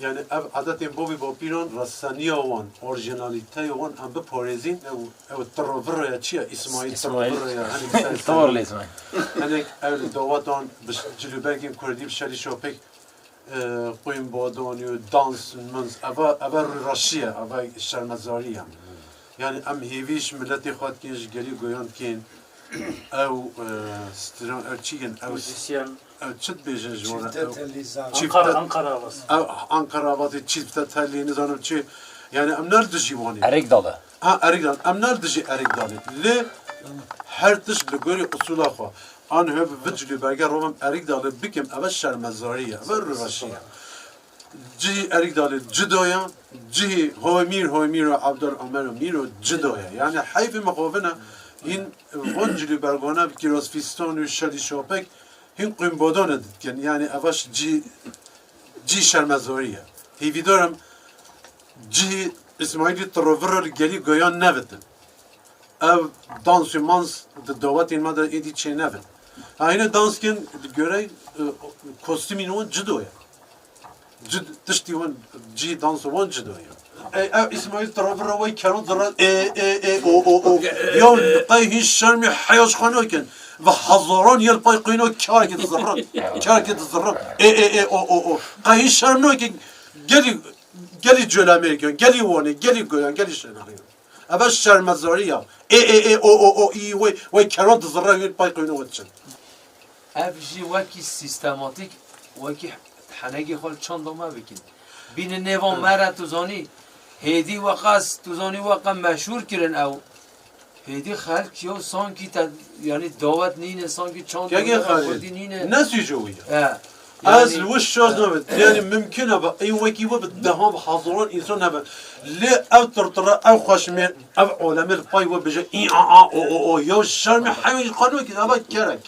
يعني عادت بوبي بوبيرون رسانية وان أورجيناليتي وان أم بباريزين أو التروفر يا شيء إسماعيل تروفر يا هني تطور لي إسماعيل هنيك أو الدواتون بس جلوبرجيم كردي بشري شوبك قوين بادون يو دانس منز أبا رشية أبا شرمزارية يعني أم هيفيش ملتي خود كينش جري قيان كين أو ستران أو تشين أو أو تشد بيجن جوانا أنقرة بس أو أنقرة بس تشيد بتتهلي نزانم تشي يعني أم نردجي واني أريك داله أريك دال أم نردجي أريك دالي ليه هرتش لقوري أصول أخوا أنا هب فيديو برجع روم أريك دالي بكم أبش شرمزارية ورشية جي أريك دالي جدايا جي هو مير عبد العمر ميرو جدايا يعني حيف مخافنا این ونجلی برگانه کیراس فیستان و شدی شاپک این قیم بادانه دکن یعنی اولش جی شرمزاریه هیوی دارم جی اسماعیلی تروور گلی گویان نویدن او دانس و مانس دعوت این مادر ایدی چه نوید اینه دانس کن göre kostümün on cidoya cid tişti on ci dansı on cidoya İsmail tarafı vay keron zarar o ya pay hiç şermi hayat xanoken ve hazaran yıl pay qino kar ki zarar o pay hiç şermi ki geli cöl Amerikan geli vani geli goyan geli şenari abaş şermezari ya o vay keron zarar yıl pay qino watchin افجی وکی سیستماتیک وکی حنگی خال چند ما بکن بین نوان مرا توزانی هدی وقاس توزانی وقا مشهور کردن او هدی خلق یا سانکی یعنی دعوت نینه سانکی چند خالدی نینه نسی جویه از وش شاز نبود یعنی ممکنه با ای وکی و بدهم حاضران انسان نبود لی او ترترا او خشمین او عالم پای و بجه این او یا شرم حیوان قانون که نبود کرد